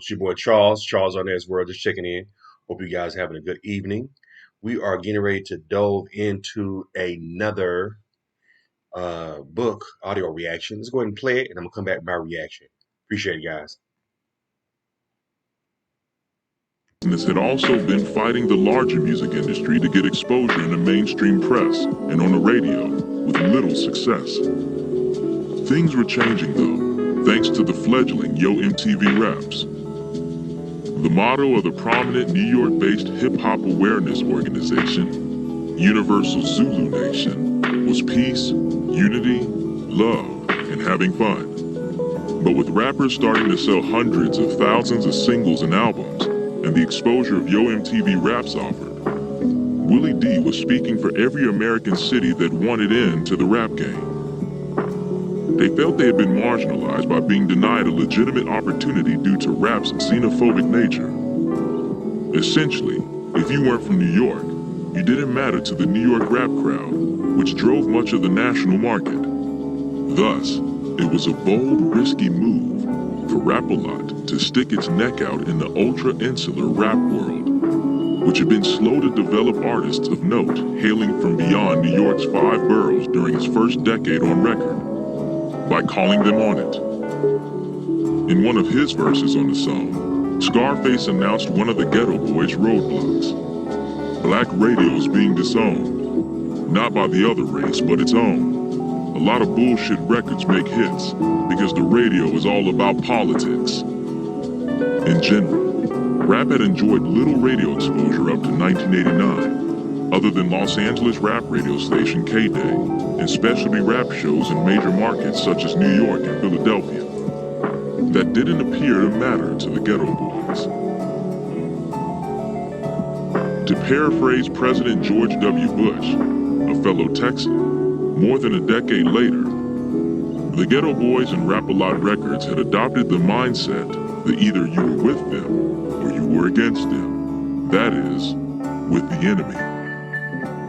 It's your boy Charles. Charles on as well, just checking in. Hope you guys having a good evening. We are getting ready to delve into another book audio reaction. Let's go ahead and play it, and I'm gonna come back with my reaction. Appreciate it, guys. Had also been fighting the larger music industry to get exposure in the mainstream press and on the radio, with little success. Things were changing though, thanks to the fledgling Yo MTV Raps. The motto of the prominent New York-based hip-hop awareness organization, Universal Zulu Nation, was peace, unity, love, and having fun. But with rappers starting to sell hundreds of thousands of singles and albums, and the exposure of Yo MTV Raps offered, Willie D was speaking for every American city that wanted into the rap game. They felt they had been marginalized by being denied a legitimate opportunity due to rap's xenophobic nature. Essentially, if you weren't from New York, you didn't matter to the New York rap crowd, which drove much of the national market. Thus, it was a bold, risky move for Rap-A-Lot to stick its neck out in the ultra-insular rap world, which had been slow to develop artists of note hailing from beyond New York's 5 boroughs during its first decade on record, by calling them on it. In one of his verses on the song, Scarface announced one of the Geto Boys' roadblocks. Black radio is being disowned, not by the other race, but its own. A lot of bullshit records make hits because the radio is all about politics. In general, rap had enjoyed little radio exposure up to 1989, other than Los Angeles rap radio station K-Day and specialty rap shows in major markets such as New York and Philadelphia. That didn't appear to matter to the Geto Boys. To paraphrase President George W. Bush, a fellow Texan, more than a decade later, the Geto Boys and Rap-A-Lot Records had adopted the mindset that either you were with them or you were against them. That is, with the enemy.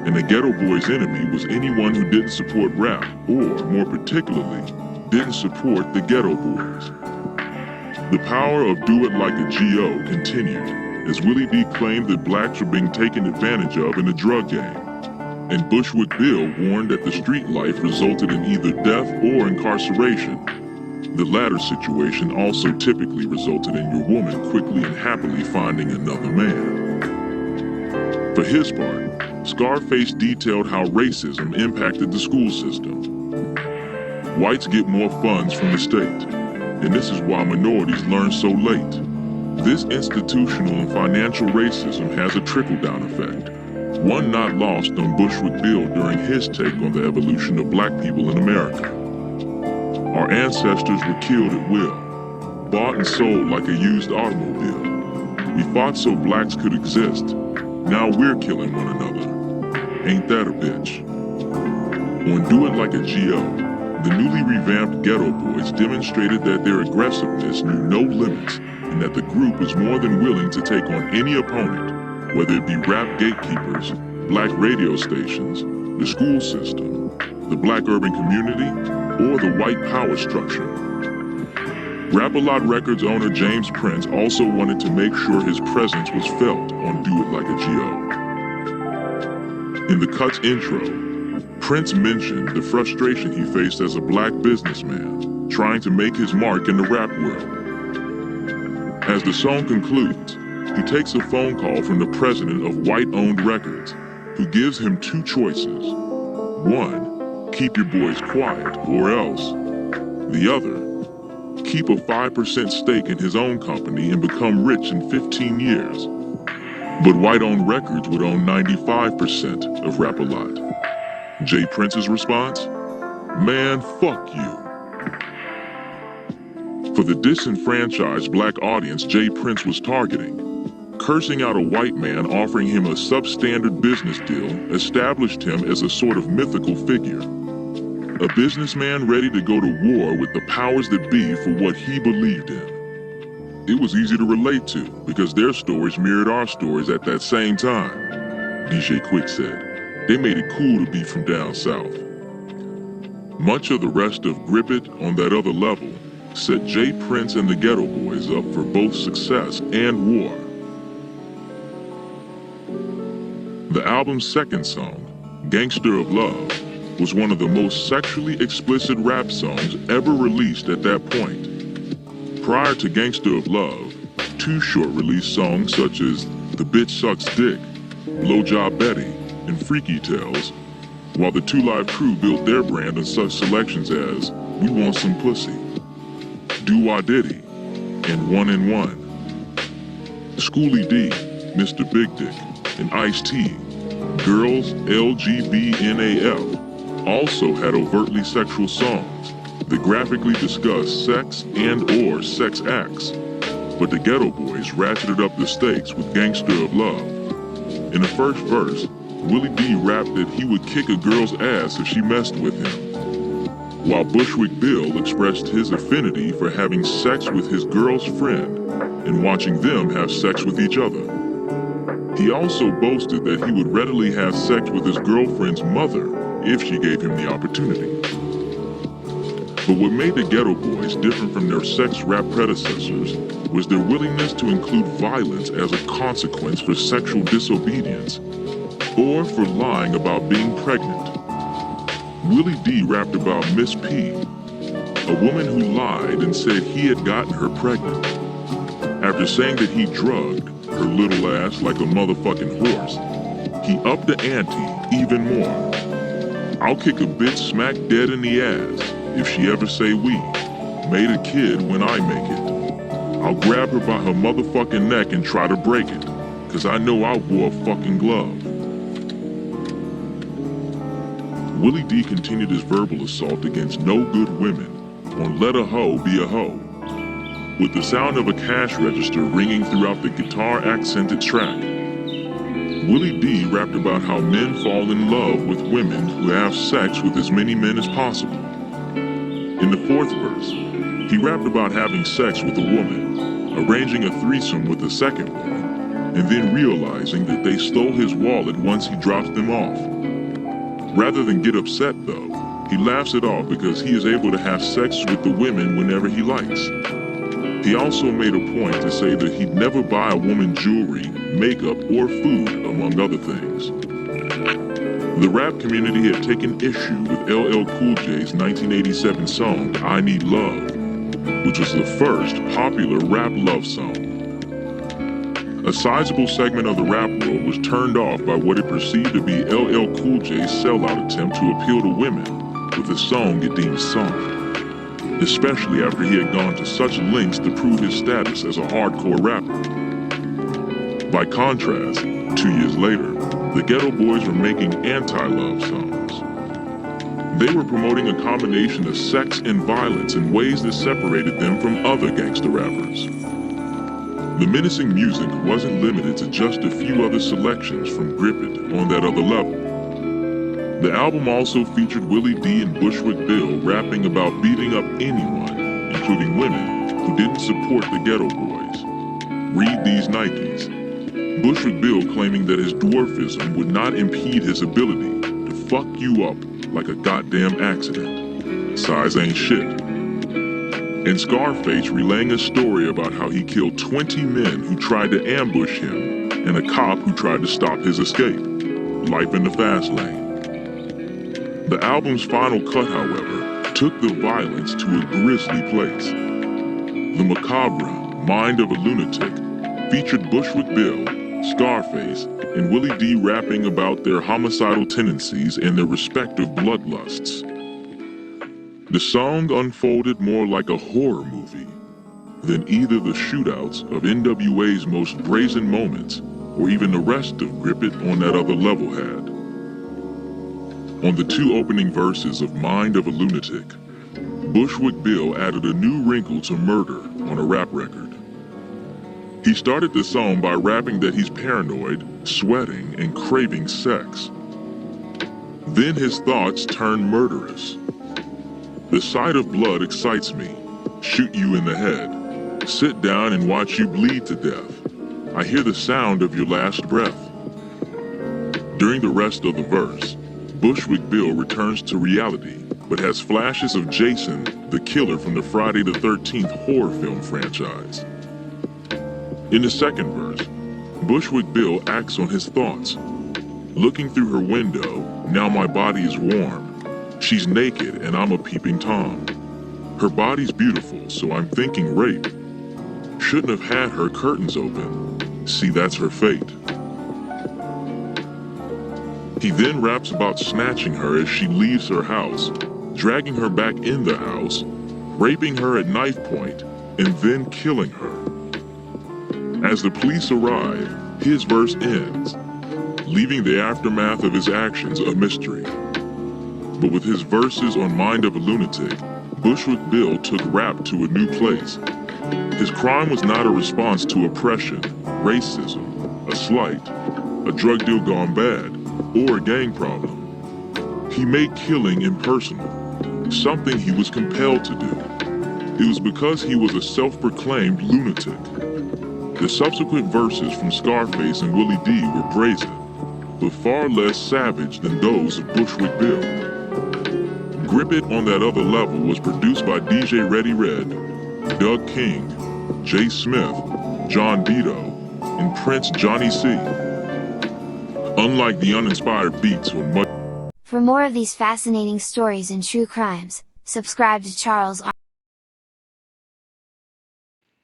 And the Geto Boys' enemy was anyone who didn't support rap, or, more particularly, didn't support the Geto Boys. The power of Do It Like a G.O. continued, as Willie D claimed that blacks were being taken advantage of in the drug game, and Bushwick Bill warned that the street life resulted in either death or incarceration. The latter situation also typically resulted in your woman quickly and happily finding another man. For his part, Scarface detailed how racism impacted the school system. Whites get more funds from the state, and this is why minorities learn so late. This institutional and financial racism has a trickle-down effect, one not lost on Bushwick Bill during his take on the evolution of black people in America. Our ancestors were killed at will, bought and sold like a used automobile. We fought so blacks could exist. Now we're killing one another. Ain't that a bitch? On Do It Like a G.O., the newly revamped Geto Boys demonstrated that their aggressiveness knew no limits and that the group was more than willing to take on any opponent, whether it be rap gatekeepers, black radio stations, the school system, the black urban community, or the white power structure. Rap-A-Lot Records owner James Prince also wanted to make sure his presence was felt on Do It Like a G.O. In the Cut's intro, Prince mentioned the frustration he faced as a black businessman trying to make his mark in the rap world. As the song concludes, he takes a phone call from the president of White-Owned Records, who gives him 2 choices. One, keep your boys quiet, or else. The other, keep a 5% stake in his own company and become rich in 15 years. But White-Owned Records would own 95% of Rap-A-Lot. Jay Prince's response? Man, fuck you. For the disenfranchised black audience Jay Prince was targeting, cursing out a white man offering him a substandard business deal established him as a sort of mythical figure. A businessman ready to go to war with the powers that be for what he believed in. It was easy to relate to because their stories mirrored our stories at that same time, DJ Quick said. They made it cool to be from down south. Much of the rest of Grip It on that other level set J. Prince and the Geto Boys up for both success and war. The album's second song, Gangster of Love, was one of the most sexually explicit rap songs ever released at that point. Prior to Gangster of Love, two short-release songs such as The Bitch Sucks Dick, Blowjob Betty, and Freaky Tales, while the Two Live Crew built their brand on such selections as We Want Some Pussy, Do Wah Diddy, and One in One. Schoolie D, Mr. Big Dick, and Ice-T, Girls LGBNAF, also had overtly sexual songs that graphically discuss sex and or sex acts, but the Geto Boys ratcheted up the stakes with Gangster of Love. In the first verse, Willie D rapped that he would kick a girl's ass if she messed with him, while Bushwick Bill expressed his affinity for having sex with his girl's friend and watching them have sex with each other. He also boasted that he would readily have sex with his girlfriend's mother if she gave him the opportunity. But what made the Geto Boys different from their sex rap predecessors was their willingness to include violence as a consequence for sexual disobedience or for lying about being pregnant. Willie D rapped about Miss P, a woman who lied and said he had gotten her pregnant. After saying that he drugged her little ass like a motherfucking horse, he upped the ante even more. I'll kick a bitch smack dead in the ass if she ever say we made a kid when I make it. I'll grab her by her motherfucking neck and try to break it, cause I know I wore a fucking glove. Willie D continued his verbal assault against no good women on Let a Hoe Be a Hoe, with the sound of a cash register ringing throughout the guitar-accented track. Willie D rapped about how men fall in love with women who have sex with as many men as possible. In the fourth verse, he rapped about having sex with a woman, arranging a threesome with a second woman, and then realizing that they stole his wallet once he drops them off. Rather than get upset though, he laughs it off because he is able to have sex with the women whenever he likes. He also made a point to say that he'd never buy a woman jewelry, makeup, or food, among other things. The rap community had taken issue with LL Cool J's 1987 song, I Need Love, which was the first popular rap love song. A sizable segment of the rap world was turned off by what it perceived to be LL Cool J's sellout attempt to appeal to women with a song it deemed soft, especially after he had gone to such lengths to prove his status as a hardcore rapper. By contrast, 2 years later, the Geto Boys were making anti-love songs. They were promoting a combination of sex and violence in ways that separated them from other gangster rappers. The menacing music wasn't limited to just a few other selections from Grip It on That Other Level. The album also featured Willie D and Bushwick Bill rapping about beating up anyone, including women, who didn't support the Geto Boys. Read these Nikes. Bushwick Bill claiming that his dwarfism would not impede his ability to fuck you up like a goddamn accident. Size ain't shit. And Scarface relaying a story about how he killed 20 men who tried to ambush him and a cop who tried to stop his escape. Life in the fast lane. The album's final cut, however, took the violence to a grisly place. The macabre Mind of a Lunatic featured Bushwick Bill, Scarface, and Willie D rapping about their homicidal tendencies and their respective bloodlusts. The song unfolded more like a horror movie than either the shootouts of NWA's most brazen moments or even the rest of Grip It on That Other Level had. On the two opening verses of Mind of a Lunatic, Bushwick Bill added a new wrinkle to murder on a rap record. He started the song by rapping that he's paranoid, sweating, and craving sex. Then his thoughts turned murderous. The sight of blood excites me. Shoot you in the head. Sit down and watch you bleed to death. I hear the sound of your last breath. During the rest of the verse, Bushwick Bill returns to reality, but has flashes of Jason the killer from the Friday the 13th horror film franchise. In the second verse, Bushwick Bill acts on his thoughts. Looking through her window, now my body is warm. She's naked and I'm a peeping Tom. Her body's beautiful, so I'm thinking rape. Shouldn't have had her curtains open. See, that's her fate. He then raps about snatching her as she leaves her house, dragging her back in the house, raping her at knife point, and then killing her. As the police arrive, his verse ends, leaving the aftermath of his actions a mystery. But with his verses on Mind of a Lunatic, Bushwick Bill took rap to a new place. His crime was not a response to oppression, racism, a slight, a drug deal gone bad, or a gang problem. He made killing impersonal, something he was compelled to do. It was because he was a self-proclaimed lunatic. The subsequent verses from Scarface and Willie D were brazen, but far less savage than those of Bushwick Bill. Grip It on That Other Level was produced by DJ Ready Red, Doug King, Jay Smith, John Dito, and Prince Johnny C. Unlike the uninspired beats on much. For more of these fascinating stories and true crimes, subscribe to Charles R.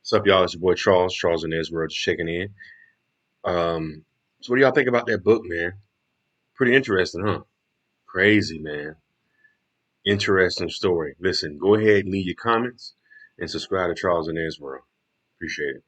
What's up, y'all? It's your boy Charles and Ezra just checking in. So what do y'all think about that book, man? Pretty interesting, huh? Crazy, man. Interesting story. Listen, go ahead and leave your comments and subscribe to Charles and Ezra. Appreciate it.